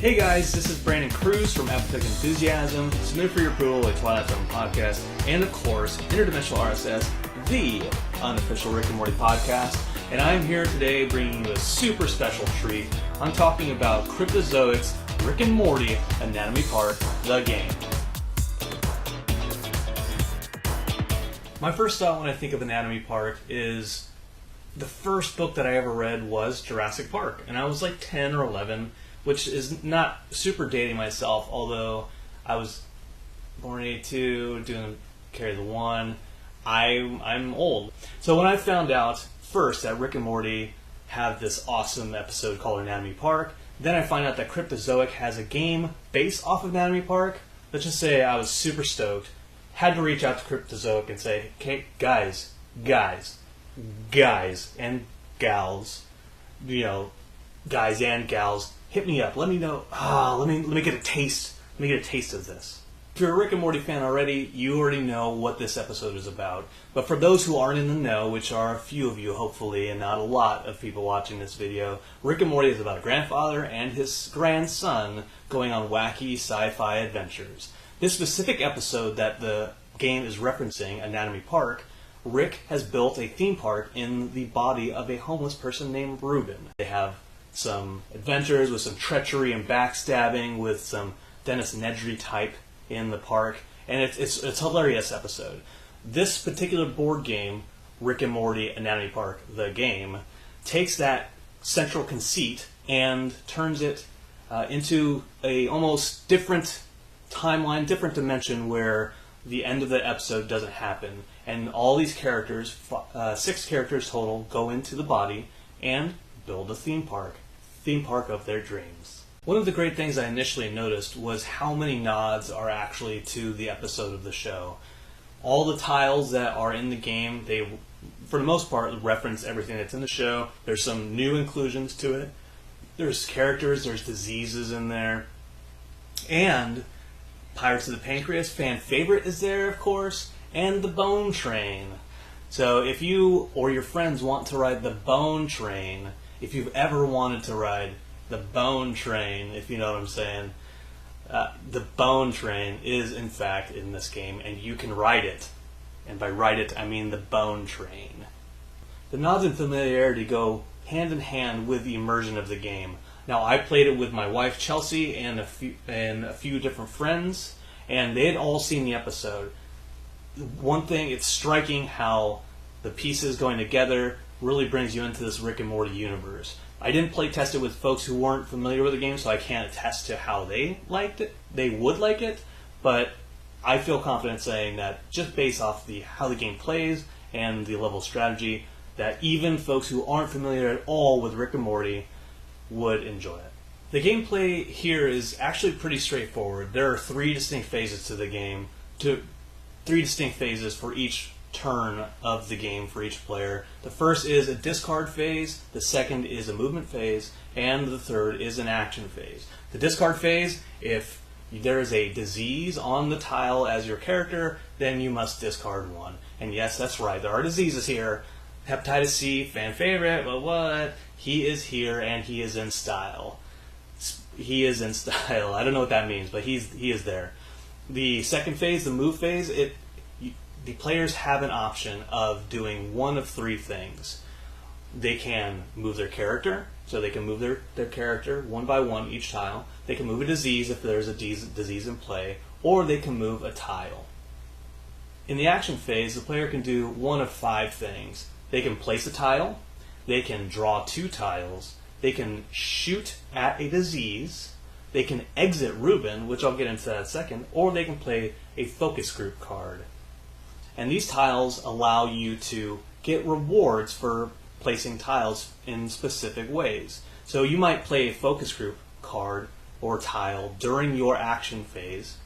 Hey guys, this is Brandon Cruz from Epic Enthusiasm, Submit for Your Approval, a Twilight Zone podcast, and of course, Interdimensional RSS, the unofficial Rick and Morty podcast. And I'm here today bringing you a super special treat. I'm talking about Cryptozoic's Rick and Morty Anatomy Park, the game. My first thought when I think of Anatomy Park is the first book that I ever read was Jurassic Park, and I was like 10 or 11, which is not super dating myself, although I was born in 82, doing carry the one. I'm old. So when I found out first that Rick and Morty have this awesome episode called Anatomy Park, then I find out that Cryptozoic has a game based off of Anatomy Park. Let's just say I was super stoked. Had to reach out to Cryptozoic and say, okay, guys and gals, guys and gals, hit me up. Let me know. Let me get a taste. Let me get a taste of this. If you're a Rick and Morty fan already, you already know what this episode is about. But for those who aren't in the know, which are a few of you hopefully, and not a lot of people watching this video, Rick and Morty is about a grandfather and his grandson going on wacky sci-fi adventures. This specific episode that the game is referencing, Anatomy Park, Rick has built a theme park in the body of a homeless person named Ruben. They have some adventures with some treachery and backstabbing with some Dennis Nedry type in the park, and it's a hilarious episode. This particular board game, Rick and Morty Anatomy Park, the game, takes that central conceit and turns it into a almost different timeline, different dimension where the end of the episode doesn't happen, and all these characters, 6 characters total, go into the body and build a theme park of their dreams. One of the great things I initially noticed was how many nods are actually to the episode of the show. All the tiles that are in the game, they, for the most part, reference everything that's in the show. There's some new inclusions to it. There's characters, there's diseases in there. And Pirates of the Pancreas, fan favorite, is there, of course, and the Bone Train. So if you or your friends want to ride the Bone Train, if you've ever wanted to ride the Bone Train, if you know what I'm saying, the Bone Train is in fact in this game, and you can ride it. And by ride it, I mean the Bone Train. The nods and familiarity go hand in hand with the immersion of the game. Now, I played it with my wife Chelsea and a few different friends, and they had all seen the episode. One thing, it's striking how the pieces going together really brings you into this Rick and Morty universe. I didn't play test it with folks who weren't familiar with the game, so I can't attest to how they liked it. They would like it, but I feel confident saying that just based off how the game plays and the level of strategy, that even folks who aren't familiar at all with Rick and Morty would enjoy it. The gameplay here is actually pretty straightforward. There are 3 distinct phases to the game, 3 distinct phases for each turn of the game for each player. The first is a discard phase, the second is a movement phase, and the third is an action phase. The discard phase, if there is a disease on the tile as your character, then you must discard one. And yes, that's right, there are diseases here. Hepatitis C, fan favorite, but what? He is here and he is in style. He is in style. I don't know what that means, but he is there. The second phase, the move phase, the players have an option of doing one of 3 things. They can move their character, so they can move their character one by one each tile. They can move a disease if there's a disease in play, or they can move a tile. In the action phase, the player can do one of 5 things. They can place a tile, they can draw 2 tiles, they can shoot at a disease, they can exit Ruben, which I'll get into that in a second, or they can play a focus group card. And these tiles allow you to get rewards for placing tiles in specific ways. So you might play a focus group card or tile during your action phase,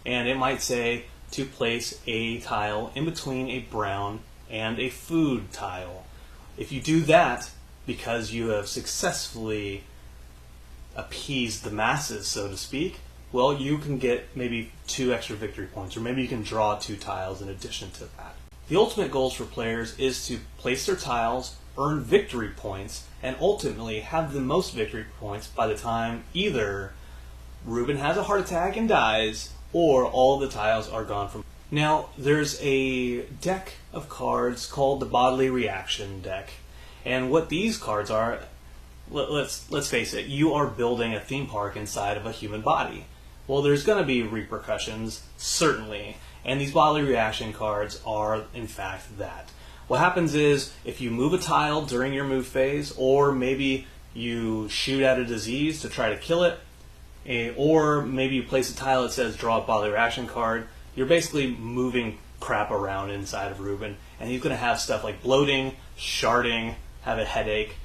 and it might say to place a tile in between a brown and a food tile. If you do that, because you have successfully appeased the masses, so to speak, well, you can get maybe 2 extra victory points, or maybe you can draw 2 tiles in addition to that. The ultimate goals for players is to place their tiles, earn victory points, and ultimately have the most victory points by the time either Ruben has a heart attack and dies, or all of the tiles are gone from. Now, there's a deck of cards called the Bodily Reaction deck, and what these cards are, let's face it, you are building a theme park inside of a human body. Well, there's going to be repercussions, certainly, and these Bodily Reaction cards are, in fact, that. What happens is, if you move a tile during your move phase, or maybe you shoot at a disease to try to kill it, or maybe you place a tile that says draw a Bodily Reaction card, you're basically moving crap around inside of Ruben, and he's going to have stuff like bloating, sharding, have a headache.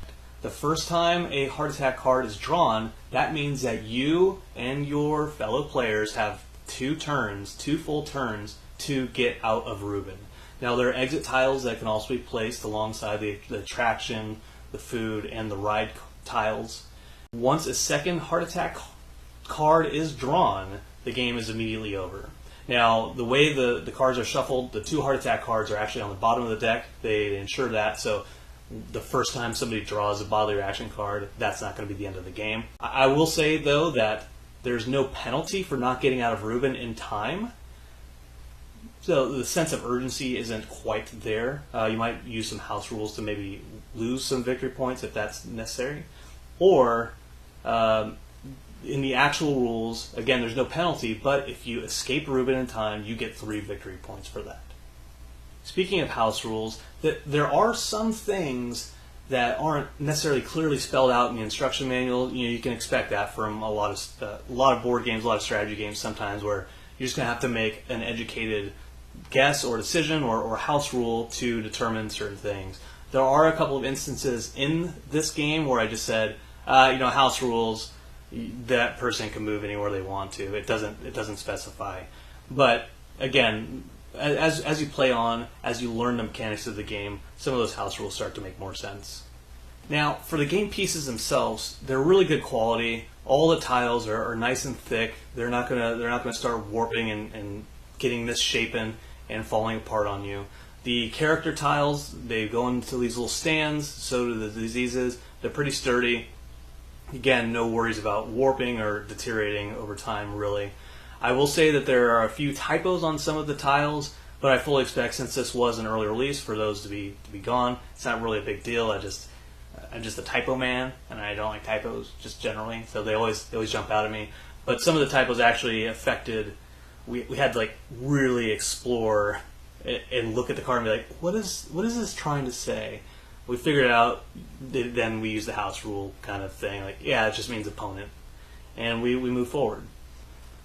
The first time a heart attack card is drawn, that means that you and your fellow players have 2 full turns to get out of Ruben. Now, there are exit tiles that can also be placed alongside the attraction, the food, and the ride tiles. Once a second heart attack card is drawn, the game is immediately over. Now, the way the cards are shuffled, the 2 heart attack cards are actually on the bottom of the deck. They ensure that, so the first time somebody draws a Bodily Reaction card, that's not going to be the end of the game. I will say, though, that there's no penalty for not getting out of Ruben in time. So the sense of urgency isn't quite there. You might use some house rules to maybe lose some victory points if that's necessary. Or, in the actual rules, again, there's no penalty, but if you escape Ruben in time, you get 3 victory points for that. Speaking of house rules, there are some things that aren't necessarily clearly spelled out in the instruction manual. You can expect that from a lot of board games, a lot of strategy games sometimes, where you're just going to have to make an educated guess or decision or house rule to determine certain things. There are a couple of instances in this game where I just said, house rules, that person can move anywhere they want to. It doesn't specify. But again, as you play on, as you learn the mechanics of the game, some of those house rules start to make more sense. Now, for the game pieces themselves, they're really good quality. All the tiles are nice and thick. They're not gonna start warping and getting misshapen and falling apart on you. The character tiles, they go into these little stands, so do the diseases. They're pretty sturdy. Again, no worries about warping or deteriorating over time, really. I will say that there are a few typos on some of the tiles, but I fully expect, since this was an early release, for those to be gone. It's not really a big deal. I'm just a typo man, and I don't like typos just generally, so they always jump out at me. But some of the typos actually affected. We had to really explore and look at the card and be like, what is this trying to say? We figured it out. Then we use the house rule kind of thing. It just means opponent, and we move forward.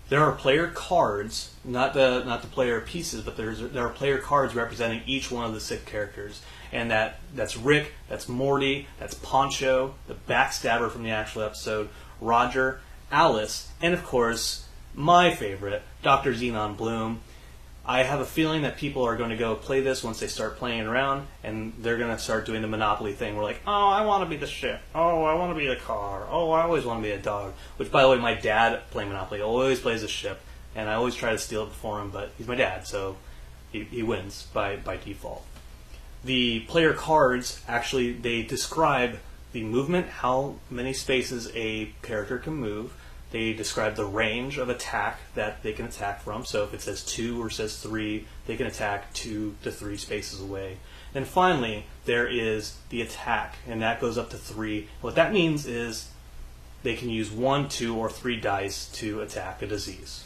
There are player cards, not the player pieces, but there are player cards representing each one of the 6 characters, and that's Rick, that's Morty, that's Poncho, the backstabber from the actual episode, Roger, Alice, and of course my favorite, Dr. Xenon Bloom. I have a feeling that people are going to go play this once they start playing it around, and they're going to start doing the Monopoly thing. We're like, oh, I want to be the ship. Oh, I want to be the car. Oh, I always want to be a dog. Which, by the way, my dad playing Monopoly always plays a ship, and I always try to steal it before him, but he's my dad, so he wins by default. The player cards, actually, they describe the movement, how many spaces a character can move. They describe the range of attack that they can attack from. So if it says 2 or says 3, they can attack 2 to 3 spaces away. And finally, there is the attack, and that goes up to 3. What that means is they can use 1, 2, or 3 dice to attack a disease.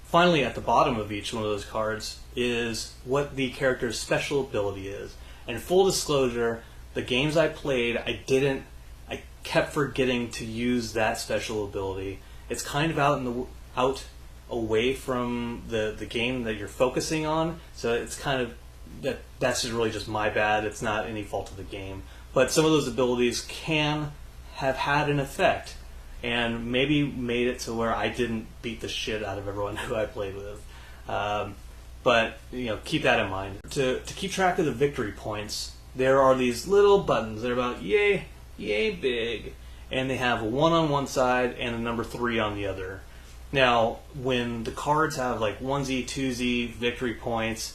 Finally, at the bottom of each one of those cards is what the character's special ability is. And full disclosure, the games I played, I kept forgetting to use that special ability. It's kind of out away from the game that you're focusing on, so it's kind of that's just really just my bad. It's not any fault of the game, but some of those abilities can have had an effect, and maybe made it to where I didn't beat the shit out of everyone who I played with. But keep that in mind. To keep track of the victory points, there are these little buttons. They're about yay big, and they have a 1 on one side and a number 3 on the other. Now, when the cards have onesie, twosie victory points,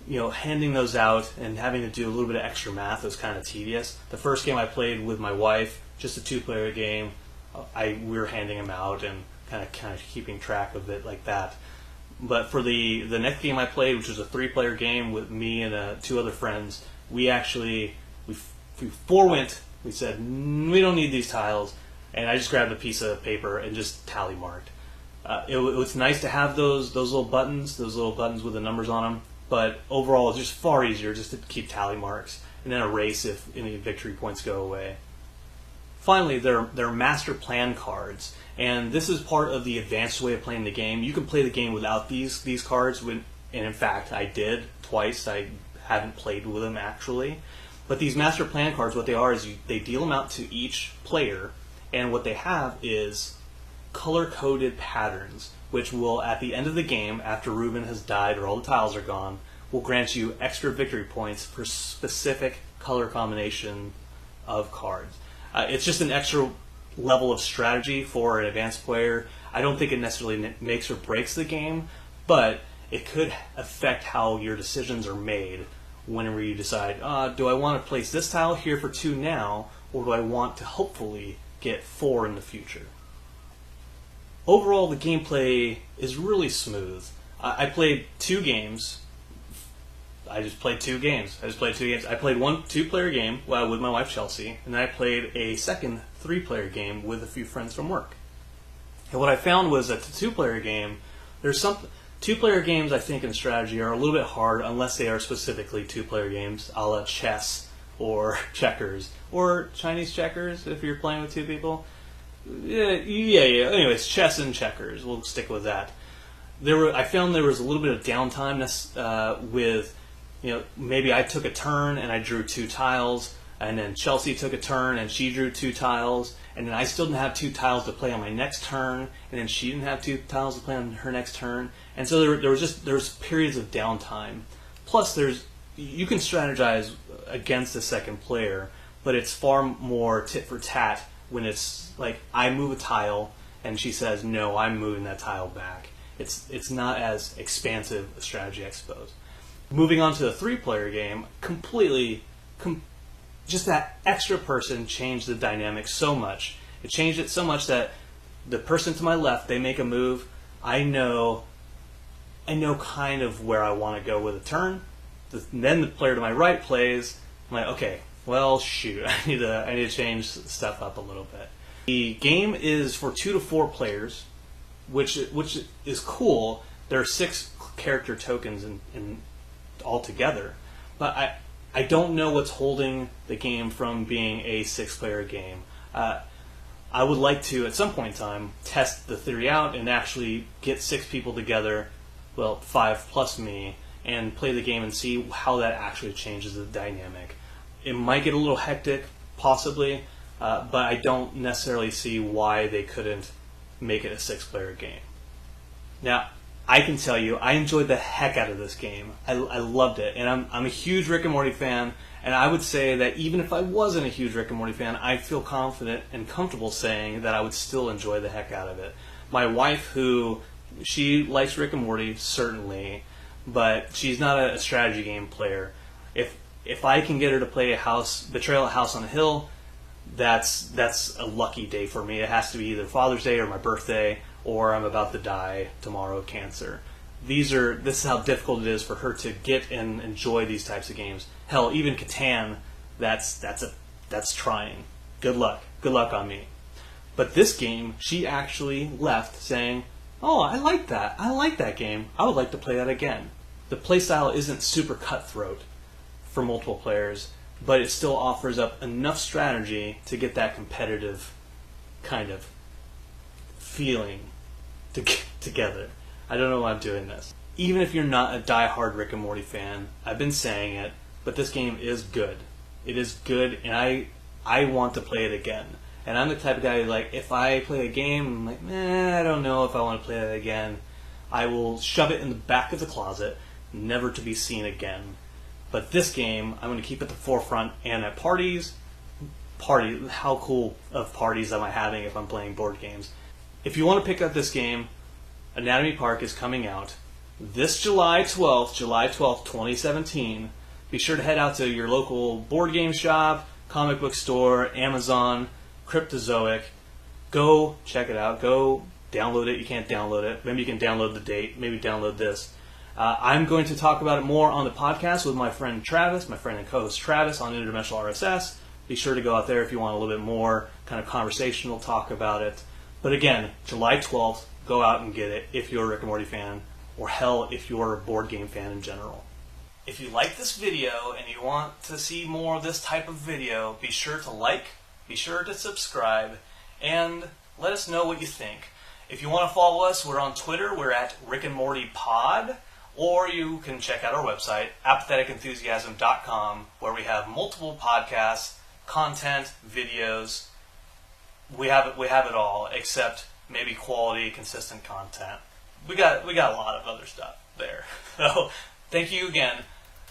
handing those out and having to do a little bit of extra math was kind of tedious. The first game I played with my wife, just a 2-player game, we were handing them out and kind of keeping track of it like that. But for the next game I played, which was a 3-player game with me and 2 other friends, we forewent. We said we don't need these tiles, and I just grabbed a piece of paper and just tally marked. It was nice to have those little buttons with the numbers on them. But overall, it's just far easier just to keep tally marks and then erase if any victory points go away. Finally, there are master plan cards, and this is part of the advanced way of playing the game. You can play the game without these cards, and in fact, I did twice. I haven't played with them actually. But these master plan cards, what they are is they deal them out to each player, and what they have is color-coded patterns, which will, at the end of the game, after Ruben has died or all the tiles are gone, will grant you extra victory points for specific color combination of cards. It's just an extra level of strategy for an advanced player. I don't think it necessarily makes or breaks the game, but it could affect how your decisions are made whenever you decide, do I want to place this tile here for 2 now, or do I want to hopefully get 4 in the future? Overall, the gameplay is really smooth. I played 2 games. I played 2 games. I played one 2-player game with my wife Chelsea, and then I played a second 3-player game with a few friends from work. And what I found was that the 2-player game, 2-player games I think in strategy are a little bit hard unless they are specifically 2-player games, a la chess or checkers or Chinese checkers if you're playing with 2 people. Yeah. Anyways, chess and checkers. We'll stick with that. I found there was a little bit of downtime with, maybe I took a turn and I drew 2 tiles, and then Chelsea took a turn and she drew 2 tiles, and then I still didn't have 2 tiles to play on my next turn, and then she didn't have 2 tiles to play on her next turn, and so there was periods of downtime. Plus, you can strategize against the second player, but it's far more tit for tat when it's like I move a tile and she says no, I'm moving that tile back. It's not as expansive a strategy, I suppose. Moving on to the 3-player game, just that extra person changed the dynamic so much. It changed it so much that the person to my left, they make a move, I know kind of where I want to go with a turn. Then the player to my right plays. I'm like, okay, well, shoot, I need to change stuff up a little bit. The game is for 2 to 4 players, which is cool. There are 6 character tokens in altogether, but I don't know what's holding the game from being a 6-player game. I would like to, at some point in time, test the theory out and actually get 6 people together, 5 plus me, and play the game and see how that actually changes the dynamic. It might get a little hectic, possibly, but I don't necessarily see why they couldn't make it a 6-player game. Now, I can tell you, I enjoyed the heck out of this game. I loved it, and I'm a huge Rick and Morty fan, and I would say that even if I wasn't a huge Rick and Morty fan, I feel confident and comfortable saying that I would still enjoy the heck out of it. My wife, she likes Rick and Morty, certainly, but she's not a strategy game player. If I can get her to play Betrayal at House on a Hill, that's a lucky day for me. It has to be either Father's Day or my birthday, or I'm about to die tomorrow of cancer. This is how difficult it is for her to get and enjoy these types of games. Hell, even Catan, that's trying. Good luck on me. But this game, she actually left saying, "Oh, I like that game. I would like to play that again." The playstyle isn't super cutthroat for multiple players, but it still offers up enough strategy to get that competitive kind of feeling together. I don't know why I'm doing this. Even if you're not a die-hard Rick and Morty fan, I've been saying it, but this game is good. It is good, and I want to play it again. And I'm the type of guy who, if I play a game, I'm like, I don't know if I want to play it again. I will shove it in the back of the closet, never to be seen again. But this game, I'm going to keep at the forefront, and at parties, how cool of parties am I having if I'm playing board games? If you want to pick up this game, Anatomy Park is coming out this July 12th, 2017. Be sure to head out to your local board game shop, comic book store, Amazon, Cryptozoic. Go check it out. Go download it, you can't download it. Maybe you can download the date, maybe download this. I'm going to talk about it more on the podcast with my friend Travis, my friend and co-host Travis on Interdimensional RSS. Be sure to go out there if you want a little bit more kind of conversational talk about it. But again, July 12th, go out and get it if you're a Rick and Morty fan, or hell, if you're a board game fan in general. If you like this video and you want to see more of this type of video, be sure to like, be sure to subscribe, and let us know what you think. If you want to follow us, we're on Twitter, we're at Rick and Morty Pod, or you can check out our website, apatheticenthusiasm.com, where we have multiple podcasts, content, videos. We have it all, except maybe quality, consistent content. We got a lot of other stuff there. So thank you again,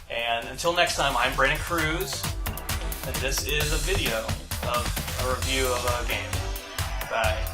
and until next time, I'm Brandon Cruz, and this is a video of a review of a game. Bye.